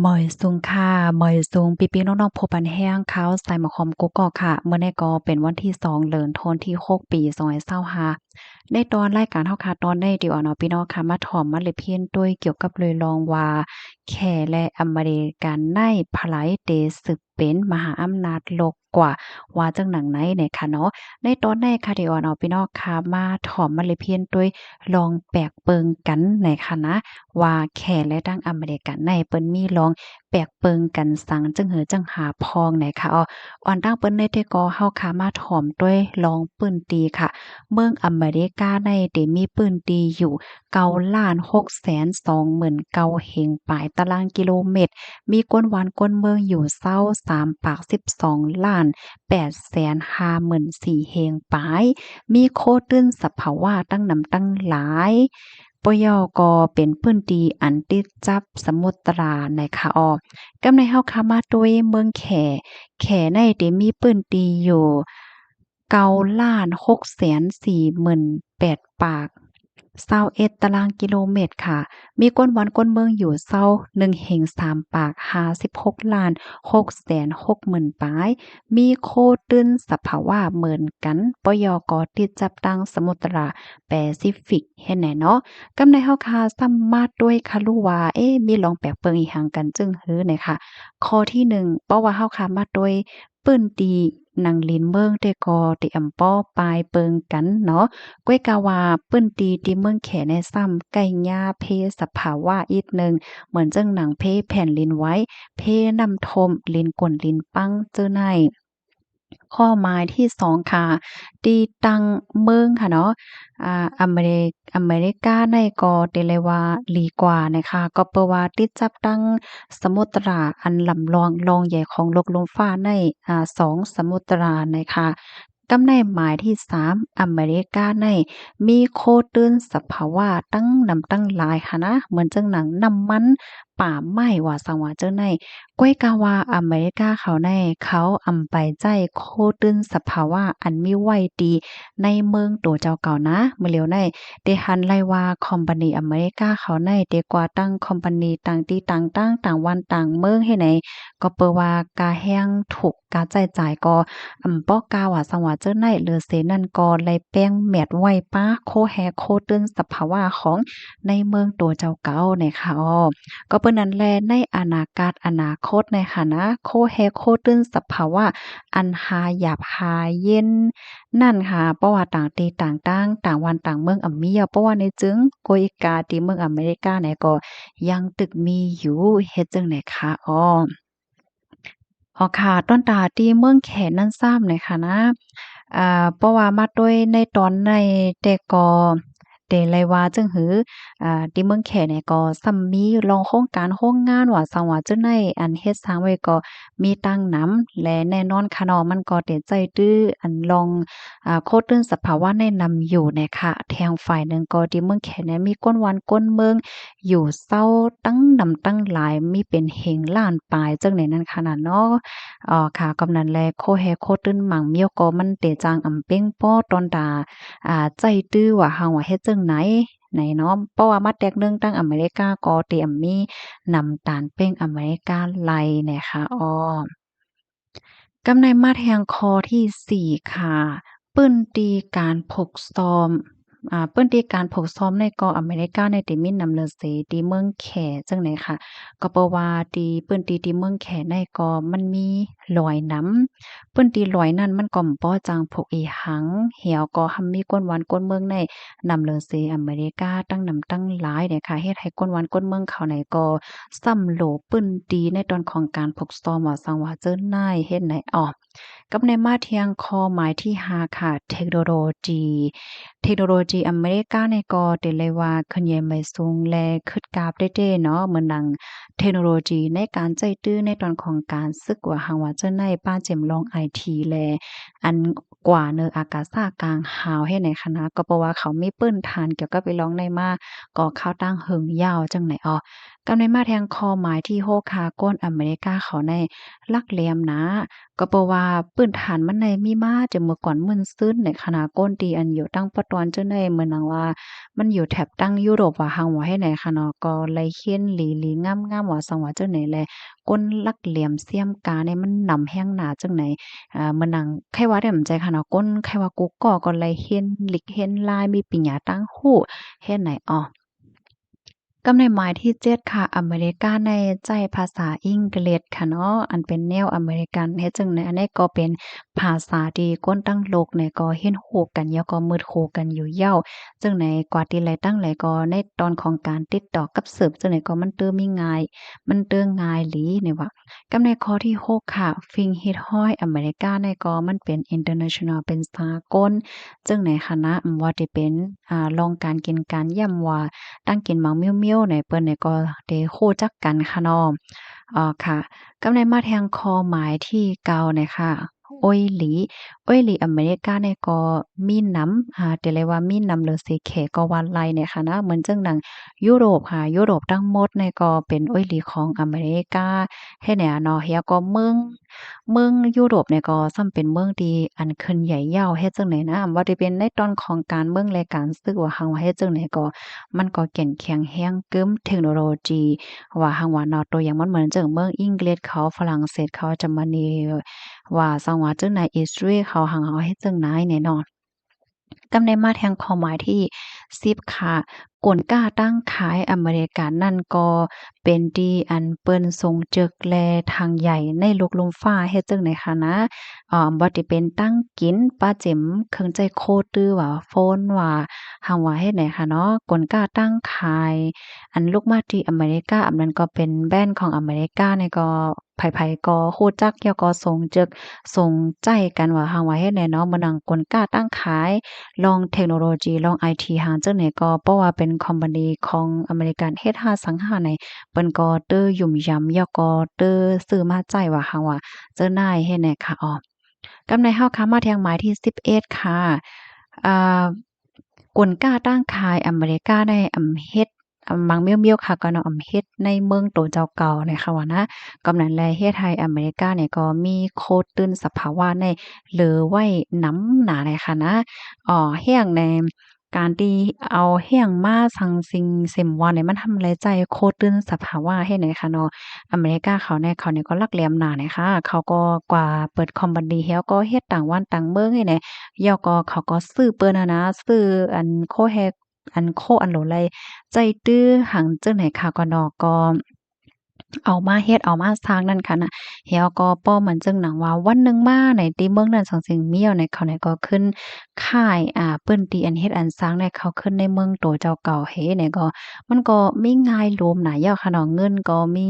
หมอยซุงค่ะหมอยซุงปีๆน้องๆผู้ปันแห้งเขาใส่หมอคอมกุกกอกค่ะเมื่อนี้ก็เป็นวันที่2เดือนธันที่6ปี2025ในตอนรายการเฮาค่ะตอนได้ดีอ่อเนาะพี่น้องค่ะมาถ่อมมาเลยเพียนด้วยเกี่ยวกับเลยลองว่าแขและอเมริกันในไผลเตสืบเป็นมหาอำนาจโลกกว่าว่าจังหนังไหนเนี่ยค่ะเนาะในตอนในค่ะดีอ่อเนาะพี่น้องค่ะมาถ่อมมาเลยเพียนด้วยลองแปลกเปิงกันในค่ะนะว่าแขและดังอเมริกันในเปิ้นมีลอง แปลกเปิงกันสังจึงเหือจังหาพองไหนค่ะอ่อนตั้งเปิ้นได้แต่ก็เฮาขามาถ่อมด้วยลองปืนตีค่ะเมืองอเมริกาในได้มีปืนตีอยู่9,620,000เฮงปลายตารางกิโลเมตรมีก้นวานก้นเมืองอยู่เศร้า3ปาก12,854,000เฮงปลายมีโคตื้นสภาวะตั้งนำตั้งหลายปยก็เป็นพื้นที่อันติดจับสมุทราในคะกำในเฮาคามาด้วยเมืองแขในได้มีพื้นที่อยู่9,648,000ปาก21ตารางกิโลเมตรค่ะมีก้นวันก้นเมืองอยู่เศร้า1เฮง3ปาก56,660,000ปายมีโคตื้นสภาวะเหมือนกันปยกติดจับตั้งสมุทราแปซิฟิกเฮ็ดแหน่เนาะ กำในเฮาคาซ้ำมาด้วยคารุว่ามีลองแปลกเปิงอีหังกันจึงหื้อเนี่ยค่ะข้อที่1เพราะว่าเฮาคามาด้วยปื้นตีหนังลินเมืองแต่ก็ติอำป้อปลายเปิงกันเนาะก้วยกาว่าปื้นตีที่เมืองแขในซ้ำไก่ย่าเพสภาวะอีกหนึ่งเหมือนจังหนังเพแผ่นลินไว้ เพนำทมลินก่นลินปังเจ้อใน ข้อหมายที่2ค่ะตีตังเมืองค่ะเนาะอเมริกาในก็เดเลยว่าหลีกว่านะคะก็เปนว่าติดจับตั้งสมุตราอันลำลองรองใหญ่ของโลกลมฟ้าใน2สมุตรานะคะกำในหมายที่3อเมริกาในมีโคตื้นสภาวะตั้งนำตั้งหลายค่ะนะเหมือนจังหนังน้ำมันป่าไม้ว่าสังว่าเจ้าใน ก้วยกาวาอเมริกาเขาในเขาอำไปใจโคตื้นสภาวะอันมีไว้ดีในเมืองตัวเจ้าเก่านะเมื่อเร็วในเดหันไลว่าคอมพานีอเมริกาเขาในเดกว่าตั้งคอมพานีต่างที่ต่างตั้งต่างวันต่างเมืองให้ไหนก็เปว่ากาแห้งถูกกาจ่ายก็ป้อกาว่าสังว่าเจ้าในเลือเสนั่นก็ไลแป้งแมดไว้ป้าโคแฮโคตื้นสภาวะของในเมืองตัวเจ้าเก่าในค่ะก็เปิ้นนั้นแลในอนาคตในค่ะนะโคแฮโคตื้นสภาวะอันหาหยาบหาเย็นนั่นค่ะเพราะว่าต่างตีต่างตั้งต่างวันต่างเมืองมีเพราะว่าในจึงโกยกาที่เมืองอเมริกาเนี่ยก็ยังตึกมีอยู่เฮ็ดจังได๋คะค่ะต้นตาที่เมืองแขนนั่นซ้ำเลยค่ะนะเพราะว่ามาด้วยในตอนในแต่ก็แต่เลยว่าจึงหือที่เมืองแขเนี่ยก็ซ้ำมีลองโครงการโรงงานว่าสังว่าจังได๋อันเฮ็ดสร้างไว้ก็มีตังนำและแน่นอนค่ะเนาะมันก็ได้ใจตื้ออันลองโคตรสภาวะแนะนำอยู่เนี่ยค่ะแทงฝ่ายหนึ่งก็ที่เมืองแขเนี่ยมีก้นวันก้นเมืองอยู่เศร้าตั้งนำตั้งหลายมีเป็นเฮงล้านปลายจังได๋นั้นขนาดเนาะ ค่ะกำนันแลโคแฮโคตื้นหมั่งเมียวก็มันเตจางอำเป้งป้อตอนดาใจตื้อว่าเฮาอะเฮ็ดจั่งไหนเนาะเพราะว่ามาแตกหนึ่งตั้งอเมริกาก็เตรียมมีนำตาลเป้งอเมริกาไล่นะคะกำในมาแทงคอที่4ค่ะปื้นตีการผกซ้อมปื้นตีการผกซ้อมในเกาะอเมริกาในติมินนำเนินเสตีเมืองแขจังไหนค่ะก็เพราะว่าตีปื้นตีที่เมืองแขในเกาะมันมีลอยน้ำปื้นตีลอยนั้นมันก็บ่จังพกอีหังเหี่ยวก็หำมีก้นหวานก้นเมืองในนำเลินเสอเมริกาตั้งนำตั้งหลายเนี่ยค่ะเฮ็ดให้ก้นหวานก้นเมืองเขาในก็ซ้ำโหลปื้นตีในตอนของการผกซ้อมว่าสังว่าเจิ้นนายเฮ็ดไหนกับในมาเทียงคอหมายที่5ค่ะเทคโนโลยีอเมริกาในก็ได้เลยว่าขึ้นใหญ่ไม่สูงและคึดกราบได้เนาะเหมือนดังเทคโนโลยีในการใจตื้อในตอนของการศึกว่าหังว่าเจ้าในป้าเจ็มลองไอทีแลอันกว่าเนออากาศากลางหาวให้ในคณะก็เพราะว่าเขามีปื้นฐานเกี่ยวกับไปลองในมาก็เข้าตั้งเหิงยาวจังไหน กำในมาแทงคอหมายที่โฮคาก้นอเมริกาเขาในลักเหลี่ยมนะก็เพราะว่าปืนฐานมันในมีมาจะเมื่อก่อนมึนซึ้นในขณะก้นตีอันอยู่ตั้งปะตอนเจ้าในเหมือนนังว่ามันอยู่แถบตั้งยุโรปว่าหังว่าให้ไหนค่ะเนาะก็เลยเขียนหลีๆงามๆว่าสังว่าเจ้าไหนแลก้นลักเหลี่ยมเสียมกาเนี่ยมันนำแห้งหนาจังไหนมันนังไขว่าได้ใจค่ะเนาะก้นไขว่ากุกก็เลยเขียนหลิกเขียนลายมีปิญญาตั้งหู้เฮ็ดไหนอ้อกำในหมายที่7ค่ะอเมริกาในใจภาษาอังกฤษค่ะเนาะอันเป็นแนวอเมริกันเฮ็ดจังได๋อันนี้ก็เป็นภาษาที่คนทั้งโลกเนี่ยก็เห็นฮู้กันแล้วก็มืดคูกันอยู่เหย้าจังไหนกว่าที่ไรตั้งไหลก็ในตอนของการติดต่อกับสืบจังไหนก็มันเติมมีง่ายมันเติงง่ายหลีเนี่ยว่ากำในข้อที่6ค่ะ Think Hit Hoi อเมริกาในก็มันเป็น international เป็นสากลจึงในคณะว่าที่เป็นลองการกินการย่ำว่า ตั้งกินหมังเมี่ยวๆในเปิ้นเนี่ยก็ได้รู้จักกันค่ะเนาะค่ะกำในมาแทงคอหมายที่เก่าเนี่ยค่ะโอ้ยหลีโอ้ยหลีอเมริกาเนี่ยก็มีน้ำที่เรียกว่ามีน้ำหรือสีเขก็ว่าไลเนี่ยค่ะนะเหมือนจังหนังยุโรปค่ะยุโรปทั้งหมดเนี่ยก็เป็นโอ้ยหลีของอเมริกาเฮ็ดให้เนาะแล้วก็เมืองยุโรปเนี่ยก็ซ้ำเป็นเมืองที่อันขึ้นใหญ่ยาวเฮ็ดจังได๋นะบ่ได้เป็นในตอนของการเมืองและการศึกว่าหังว่าเฮ็ดจังได๋ก็ มันก็แข็งแข็งแรงกึ้มเทคโนโลยีว่าหั้นว่าเนาะตัวอย่างมันเหมือนจั่งเมืองอังกฤษเขาฝรั่งเศสเขาเยอรมนีว่าซังว่าจั่งใดอิสราเอลเขาหั้นเขาเฮ็ดจั่งใดแน่เนาะ กำในมาแทงความหมายที่10ค่ะกลกล้าตั้งขายอเมริกานั่นก็เป็นที่อันเปิ้นทรงจึกแลทางใหญ่ในโลกลมฟ้าเฮ็ดจังได๋คะนะบ่ได้เป็นตั้งกินป้าเจ็มเครื่องใจโคตื้อว่าโฟนว่าหั้นว่าเฮ็ดไหนคะเนาะกลกล้าตั้งขายอันลูกมาที่อเมริกาอันนั้นก็เป็นแบรนด์ของอเมริกานี่ก็ไผๆก็รู้จักแล้วก็ทรงจึกทรงใจกันว่าหั้นว่าเฮ็ดแหนเนาะมื้อนั้นกลกล้าตั้งขาย ลองเทคโนโลยีลองไอทีหางจังไหนก็เพราะว่าเป็นคอมพานีของอเมริกันเฮ็ดหาสังหาในเปิ้นก็เต้อยุ่มยำยอก็เต้อซื้อมาจ่ายว่าหังว่าเจ้านายเฮ็ดแหน่ค่ะอ้อกำในเฮาค่ะมาแทงหมายที่11ค่ะอ่ากลก้าตั้งขายอเมริกาในเฮ็ดมังเมียวๆค่ะก็เนาะเฮ็ดในเมืองโตเจ้าเก่าเนี่ยค่ะว่านะกำนั้นแลเฮ็ดให้อเมริกาเนี่ยก็มีโคตื้นสภาวะในเหลือไว้น้ำหนาเลยค่ะนะ แห้งในการที่เอาแห้งมาสังสิงเซ็มวันเนี่ยมันทำให้ใจโคตรตื้นสภาวะเฮ็ดไหนคะเนาะอเมริกาเขาเนี่ยก็ลักแหลมหนาเนี่ยค่ะเขาก็กว่าเปิดคอมพานีแล้วก็เฮ็ดต่างวันต่างเมืองให้แหน่แล้วก็เขาก็ซื้อเปิ้นนะซื้ออันโคแฮอันโคอันโหลไลใจตื้อหังจังไหนค่ะก็เนาะก็เอามาเฮ็ดเอามาสร้างนั่นค่ะน่ะแล้วก็ป้อเหมือนจึงหนังว่าวันหนึ่งมาไหนติเมืองนั้นสังสิงเมียวในเขาเนี่ยก็ขึ้นค่ายเปิ้นตีอันเฮ็ดอันสร้างเนี่ยเขาขึ้นในเมืองโตเจ้าเก่าเฮเนี่ยก็มันก็มีง่ายโลมหลายอย่างค่ะเนาะเงินก็มี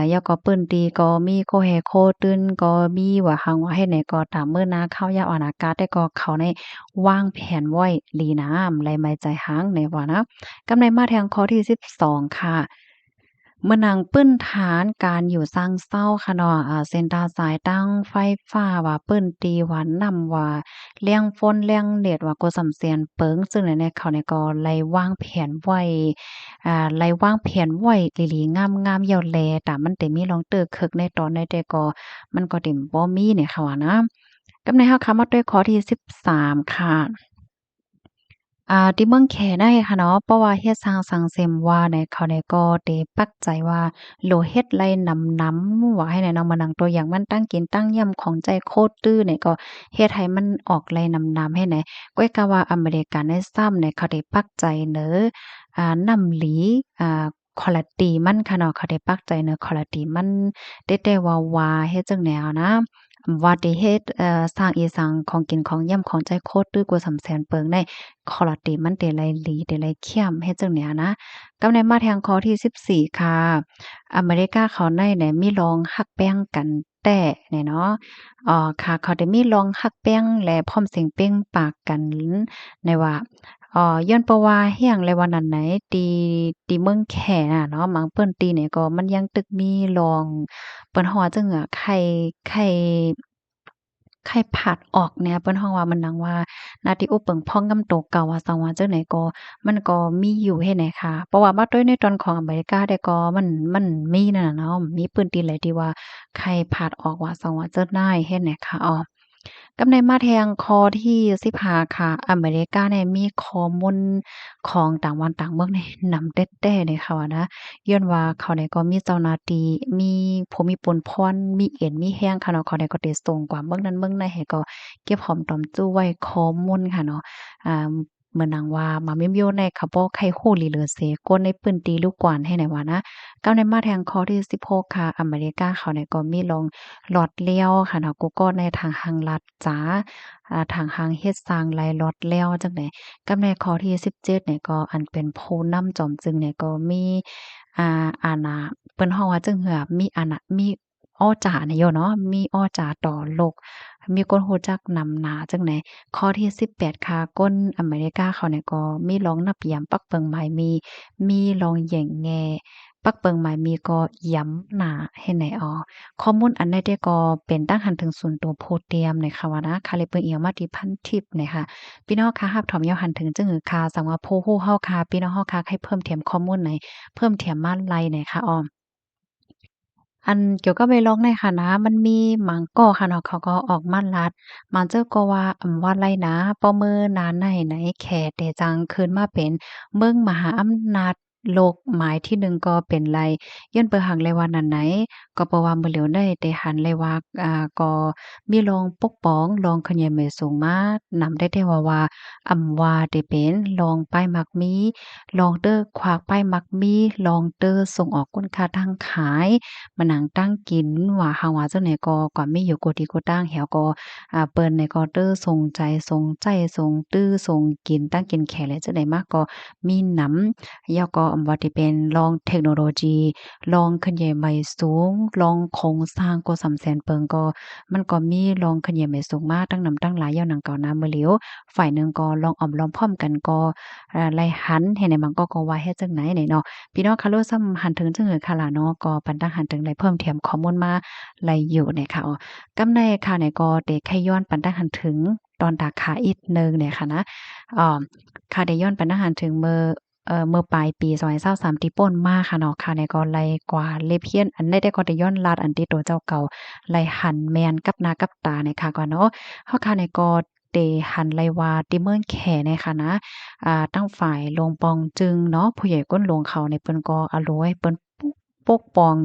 แล้วก็เปิ้นตีก็มีโคแฮโคตื้นก็มีว่าหังว่าเฮ็ดไหนก็ตามมื้อนาข้าวยามอากาศแต่ก็เขาในวางแผนไว้หลีนะไหลไม้ใจหางในว่านะกำไรมาแทงข้อที่12ค่ะ เมื่อนางปึ้นฐานการอยู่สร้างเศร้าค่ะเนาะเส้นตาสายตั้งไฟฟ้าว่าเปิ้นตีว่านำว่าเลี่ยงฝนเลี่ยงเน็ดว่าก็สำเสียนเปิงซึ่งในเขาเนี่ยก็ไล่วางแผนไว้ไล่วางแผนไว้หลีๆงามๆยาวแลตามมันเต็มีลองเตอคึกในตอนในแต่ก็มันก็เต็มบ่มีเนี่ยค่ะว่านะกำในเฮาค่ะมาด้วยข้อที่13ค่ะ ที่เมืองแขได้ค่ะเนาะเพราะว่าเฮ็ดสร้างสังเซ็มว่าในเขาเนี่ยก็ได้ปักใจว่าโลเฮ็ดไลนำว่าให้แน่เนาะมานังตัวอย่างมันตั้งกินตั้งย่ำของใจโคตรตื้อเนี่ยก็เฮ็ดให้มันออกไลนำให้แหนก้อยกะว่าอเมริกันในซ้ำเนี่ยเขาได้ปักใจเน้อนำหลีอ่าควอลิตีมันค่ะเนาะเขาได้ปักใจเน้อควอลิตีมันแต่ว่าเฮ็ดจั่งแนวนะ ว่าได้เฮ็ดสร้างอีสังของกินของย่ำของใจโคตรตื้อกว่าสำแสนเปิงในคอลาติมันเตไลหลีเตไลเขี้ยมเฮ็ดจังเนี้ยนะกำในมาแทงข้อที่14ค่ะอเมริกาเขาในเนี่ยมีลองฮักแป้งกันแต่เนี่ยเนาะค่ะเขาได้มีลองฮักแป้งและพร้อมเสียงเป้งปากกันในว่าย้อนเพราะว่าเฮียงและวันนั้นไหนตีเมืองแขน่ะเนาะมังเปิ้นตีเนี่ยก็มันยังตึกมีลองเปิ้นฮ้อจังไข่ ไข่ผาดออกเนี่ยเปิ้นฮ้องว่ามันดังว่านาที่อุเปิงพ่องกำโตเก่าว่าสังว่าจังไหนก็มันก็มีอยู่เฮ็ดไหนค่ะเพราะว่ามาด้วยในตอนของอเมริกาได้ก็มันมีนั่นน่ะเนาะมีปืนติเลยที่ว่าไข่ผาดออกว่าสังว่าเจังได้เฮ็ดไหนค่ะอ้อกำในมาแทงคอที่15ค่ะอเมริกาเนี่ยมีข้อมูลของต่างวันต่างเมืองเนี่ยนำแต้ๆเลยค่ะว่านะย้อนว่าเขาเนี่ยก็มีเจ้าหน้าที่มีผู้มีปนพรมีเอ็นมีแรงค่ะเนาะเขาเนี่ยก็ได้ส่งกว่าเมืองนั้นเมืองในให้ก็เก็บหอมตอมจู้ไว้ข้อมูลค่ะเนาะอ่าเหมือนหนังว่ามาเมมโยในเขาบ่ใครฮู้ลีเหลือเสกนในปืนตีลูกกวานให้ไหนว่านะก้าวในมาแทงคอที่16ค่ะอเมริกาเขาเนี่ยก็มีลง หลอดเลี้ยวค่ะเนาะกูก็ในทางหางลัดจ๋าทางหางเฮ็ดสร้างไหลหลอดเลี้ยวจังได๋กับในข้อที่17เนี่ยก็อันเป็นผู้นำจอมจึงเนี่ยก็มีอาณาเปิ้นฮ้องว่าจั่งเหือมีอาณามีอ้อจ๋าเนี่ยอยู่เนาะมีอ้อจ๋าต่อโลกมีคนรู้จักนำหน้าจังได๋ข้อที่18ค่ะก้นอเมริกาเขาเนี่ยก็มีรองนับยามปักเปิงหมายมีรองแหย่งแงปักเปิงหมายมีก็ย้ำหน้าเฮ็ดไหนอ้อ ข้อมูลอันใดได้ก็เป็นตั้งหันถึงศูนย์ตัวโพเทียมในค่ะว่านะค่ะเลยเปิ้นเอียวมาที่พันทิปเนี่ยค่ะพี่น้องค่ะรับถอมยาวหันถึงจึงหือค่ะสังว่าผู้ฮู้เฮาค่ะพี่น้องเฮาค่ะให้เพิ่มเติมข้อมูลไหนเพิ่มเติมมาลัยหน่อยค่ะอ้ออันเกี่ยวกับใบร้องในค่ะนะมันมีหมางก้อค่ะเนาะเขาก็ออกมาลัดมันเจ้าก็ว่าว่าไรนะป้อมือนานไหนแขแต่จังคืนมาเป็นเมืองมหาอำนาจโลกหมายที่หนึ่งก็เป็นไรย้อนเปิงหังเลยว่านั้นไหนก็เพราะว่ามื้อเหลียวได้แต่หันเลยว่าก็มีรองปกป้องรองขะแยมเมสูงมานำได้ว่าว่าได้เป็นรองป้ายมักมีรองเตอร์ขวากป้ายมักมีรองเตอร์ส่งออกคุณค่าทางขาย มานั่งตั้งกินว่าเฮาว่าจังไหนก็มีอยู่โกติโกตั้งแหวก็เปิ้นนี่ก็เด้อสงใจสงใจสงตื้อสงกินตั้งกินแขและจังได๋มาก็มีหนำแล้วก็ว่าที่เป็นลองเทคโนโลยีลองขยายใหม่สูงลองโครงสร้างก็สำแสนเปิงก็มันก็มีลองขยายใหม่สูงมาตั้งนำตั้งหลายยาวหนังเก่านามื้อเหลียวฝ่ายหนึ่งก็ลองอ้อมล้อมพร้อมกันก็ไล่หันเฮ็ดให้มันก็ว่าเฮ็ดจังไหนนี่เนาะ พี่น้องคะโลซ้ำหันถึงจังหือค่ะล่ะเนาะก็ปันตั้งหันถึงได้เพิ่มเติมข้อมูลมาไล่อยู่เนี่ยค่ะกำในค่ะเนี่ยก็ได้แค่ย้อนปันตั้งหันถึงตอนดาขาอีกหนึ่งเนี่ยค่ะนะค่ะได้ย้อนปันตั้งหันถึงเมื่อปลายปี2023ที่ป่นมาค่ะเนาะค่ะเนี่ยก็ไล่กว่าเลบเฮียนอันได้ก็ได้ย้อนลัดอันที่ตัวเจ้าเก่าไล่หันแม่นกับหน้ากับตาเนี่ยค่ะก่อนเนาะเฮาค่ะเนี่ยก็ได้หันไล่ว่าติเมินแขเนี่ยค่ะนะ ตั้งฝ่ายโรงปองจึงเนาะผู้ใหญ่ก้นหลวงเขาเนี่ยเปิ้นก็อรวยเปิ้นปกป้อง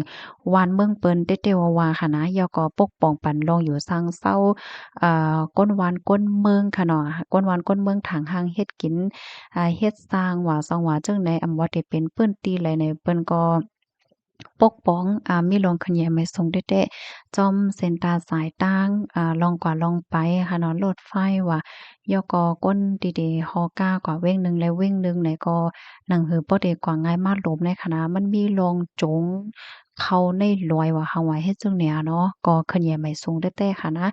วานเมืองเปิ้นเตๆวาๆค่ะนะแล้วก็ปกป้องปันรองอยู่ซังเซาก้นวานก้นเมืองค่ะเนาะก้นวานก้นเมืองถางหางเฮ็ดกินเฮ็ดสร้างว่าซองว่าจั่งใดว่าที่เป็นปื้นตีไหลในเปิ้นก็ปกป้องมีโรงขะแยงไม่ทรงแท้ๆจอมเส้นตาสายต่างลองกว่าลองไปค่ะเนาะรถไฟว่า ยกก้นดีๆฮอก้ากว่าเว้งหนึ่งและเว้งหนึ่งไหนก็หนังหือบ่ได้กว่าง่ายมาลมในคณะมันมีรองจงเข้าในลอยว่าเฮาว่าเฮ็ดจั่งเนี้ยเนาะก็ขะแหน่ไม่สูงแท้ๆค่ะนะ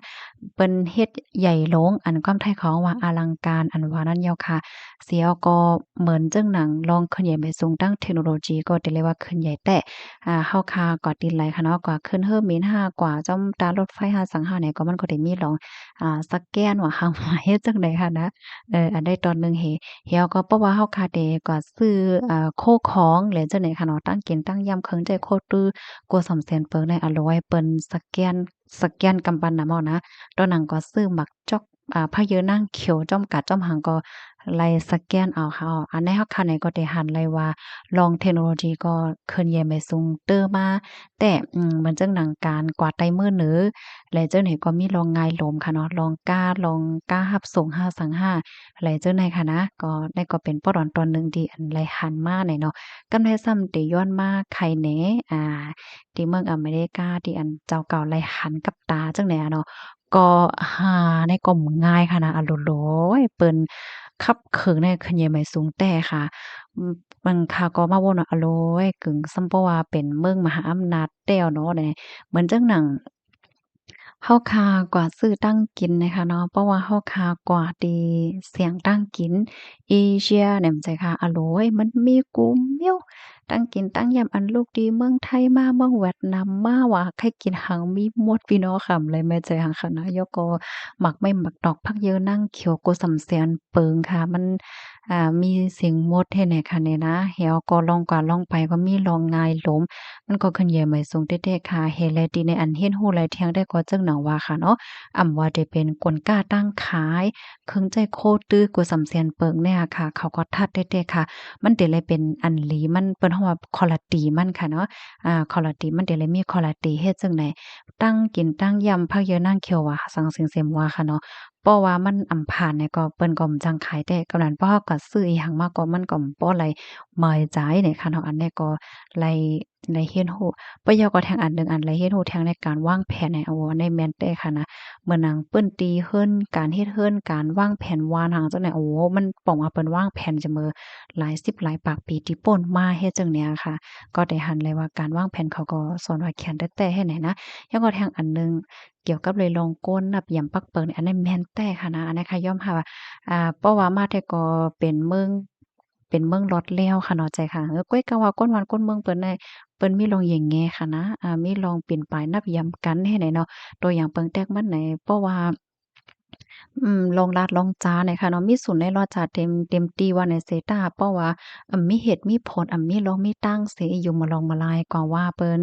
เปิ้นเฮ็ดใหญ่โหลงอันความไทยของว่าอลังการอันว่านั้นยาวค่ะเสียก็เหมือนจั่งหนังลองขะแหน่ไม่สูงตั้งเทคโนโลยีก็ได้เรียกว่าขึ้นใหญ่แต้เฮาคาก็ติดไหลค่ะเนาะก็ขึ้นเฮิรเมน5กว่าจ้อมตารถไฟ5สังหาเนี่ยก็มันก็ได้มีลองสแกนว่าเฮาว่าเฮ็ดจั่งใดค่ะนะ อันใดตอนหนึ่งเฮาก็เพราะว่าเฮาคาเดก็ซื้อโคของแล้วจังได๋ค่ะเนาะตั้งกินตั้งยามเคิงใจโคตื้อกว่า200,000เปิงได้อร้อยเปิ้นสแกนกำปั้นน่ะเมานะตอนนั้นก็ซื้อหมักจอกพะเยอะนางเขียวจ้อมกาดจ้อมหางก็ไล่สแกนเอาค่ะอันในเฮาคาไหนก็ได้หันเลยว่าลองเทคโนโลยีก็เคลื่อนย้ายไปสูงเตอมาแต่เหมือนจังหนังการกวาดไต้มือหนือและเจ้าไหนก็มีลองงายลมค่ะเนาะลองกล้ารับส่ง5สัง5 ไหลเจ้าในค่ะนะก็ได้ก็เป็นป้อดอนตอนหนึ่งที่อันไหลหันมาในเนาะกำไดซ้ำติย้อนมาไข่แหนที่เมืองอเมริกาที่อันเจ้าเก่าไหลหันกับตาจังไหนอะเนาะก็หาในก็ง่ายค่ะนะอะโลโลยเปิ้นคับเคิงในขะแยงไม้สูงแต่ค่ะมันค่ะก็มาวนว่าอะโลยกึ่งซัมเพราะว่าเป็นเมืองมหาอำนาจแล้วเนาะเนี่ยเหมือนจังหนัง เฮาคากว่าซื้อตั้งกินนะคะเนาะเพราะว่าเฮาคากว่าดีเสียงตั้งกินเอเชียเนี่ยมันใจค่ะอะโหลยมันมีกูเมียว ตั้งกินตั้งยำอันลูกดีเมืองไทยมาเมืองเวียดนามมาว่าใครกินหังมีหมดพี่น้องค่ะเลยแม่ใจหังคะนะยก็หมักไม่หมักดอกผักเยอะนั่งเขียวโกสำเสียนเปิงค่ะมันมีเสียงมดให้แหน่ค่ะเนี่ยนะเหี่ยวก็ลองกว่าลองไปก็มีลองงายหลมมันก็ขึ้นใหญ่ใหม่สูงเต๊ะๆค่ะเฮดแลดีในอันเฮ็ดฮู้หลายเที่ยงได้ก็จึงหนังว่าค่ะเนาะว่าได้เป็นกวนก้าตั้งขายเครื่องใจโคตื้อกว่าสำเสียนเปิงเนี่ยค่ะเขาก็ทัดเต๊ะๆค่ะ มันได้เลยเป็นอันหลีมันเปิ้นฮ้องว่าคอลาตีมันค่ะเนาะคอลาตีมันได้เลยมีคอลาตีเฮ็ดจั่งใดตั้งกินตั้งยำผักเยอะนางเขียวว่าสังเสียงเสียมว่าค่ะเนาะเพราะว่ามันอำผ่านเนี่ยก็เปิ้นก็บ่จังขายแต่กำนั้นเพราะเราก็ซื้ออีหยังมาก็มันก็บ่ไหลเมยจ่ายเนี่ยค่ะเนาะอันเนี้ยก็ไลไลเฮ็ดฮู้ปะยอก็แทงอันหนึ่งอันไลเฮ็ดฮู้แทงในการวางแผนเนี่ยโอ้อันนี้แม่นเด้ค่ะนะเหมือนหนังเปิ้นตีเฮิรนการเฮ็ดเฮิรนการวางแผนวานหังจังได๋โอ้มันป้องว่าเปิ้นวางแผนจะมือ หลายสิบหลายปากปีที่ป่นมาเฮ็ดจังเนี้ยค่ะก็ได้หันเลยว่าการวางแผนเขาก็สอนว่าเขียนแต่ให้ไหนนะแล้วก็แทงอันหนึ่งเกี่ยวกับเลยลองก้นนับยำปักเปิงเนี่ยอันนั้นแม่นแต่ค่ะนะอันนั้นค่ะย่อมค่ะว่าเพราะว่ามาแต่ก็เป็นเมืองลอดแล้วค่ะเนาะใจค่ะก้อยกะว่าก้นวันก้นเมืองเปิ้นได้เปิ้นมีลองแหย่งแง่ค่ะนะมีลองปีนป่ายนับยำกันให้ไหนเนาะตัวอย่างเปิงแตกมันไหนเพราะว่า ลองลาดลองจาเนี่ยค่ะเนาะมีศูนย์ในรอจาเต็มตีว่าในเซตาเพราะว่ามีเหตุมีผลมีลองมีตั้งเสอยู่มาลองมาลายกว่าว่าเปิ้น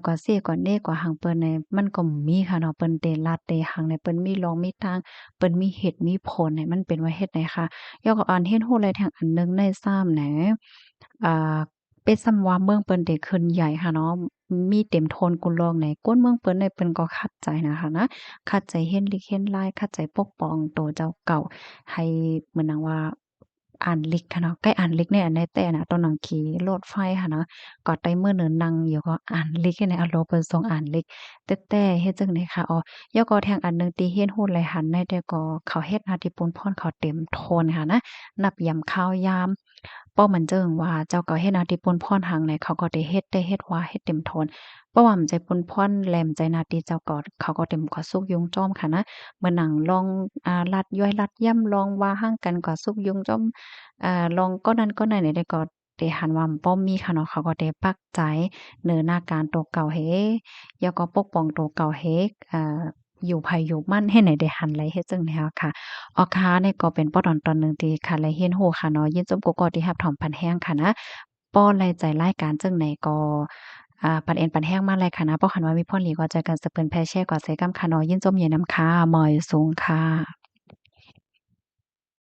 กว่าเสกว่าเน่กว่าหังเปิ้นในมันก็มีค่ะเนาะเปิ้นเตลาดเตหังในเปิ้นมีลองมีตั้งเปิ้นมีเหตุมีผลเนี่ยมันเป็นว่าเฮ็ดไหนค่ะยกเอาอันเฮ็ดฮู้ไรแทงอันหนึ่งในซ้ำแหนอ่าเป็นส่ำว่าเมืองเปิ้นได้ขึ้นใหญ่ค่ะเนาะมีเต็มโทนกุลองไหนก้นเมืองเปิ้นเนี่ยเปิ้นก็คัดใจนะคะนะ คัดใจเฮ็ดลิกเฮ็ดลายคัดใจปกป้องโตเจ้าเก่าให้เหมือนดังว่าอ่านลิกค่ะเนาะใกล้อ่านลิกในอันใดแต่น่ะตอนหนังขี่รถไฟค่ะเนาะก็ไต้มื้อเนิ่นนั่งอยู่ก็อ่านลิกในอารมณ์เปิ้นทรงอ่านลิกแต่เฮ็ดจั่งใดค่ะอ๋อยอก็แทงอันหนึ่งที่เฮ็ดฮู้หลายหันในแต่ก็เขาเฮ็ดหน้าที่ปนพ่นเขาเต็มโทนค่ะนะนับยามข้าวยามป้อมันเจิงว่าเจ้าก็เฮ็ดหน้าที่ปนพ่นหังไหนเขาก็ได้เฮ็ดว่าเฮ็ดเต็มโทน เพราะว่ามันใจปนพ่อนแหลมใจนาตีเจ้าก็เขาก็เต็มกว่าสุกยุงจ้อมค่ะนะเมื่อหนังลองลัดย้อยลัดย่ำลองว่าหั่งกันกว่าสุกยุงจ้อมลองก็นั้นก็ไหนได้ก็เตหันว่าป้อมมีค่ะเนาะเขาก็ได้ปักใจเนินหน้าการตัวเก่าเฮแล้วก็ปกป้องตัวเก่าเฮอยู่ไผอยู่มั่นให้ไหนได้หันไหลเฮ็ดจังแนวค่ะออค่ะนี่ก็เป็นป้อตอนหนึ่งที่ค่ะและเฮียนโฮค่ะเนาะยินจมกกอที่รับถอมพันแห้งค่ะนะป้อไล่ใจรายการจังไหนก็ ปันเอ็นปันแห้งมาเลยค่ะนะเพราะคันว่ามีพ่อหลีก็ใจกันสะเปิ้นแพ่แช่กว่าใส่กำค่ะเนาะยินจมเย็นนำค่ะมอยสูงค่ะ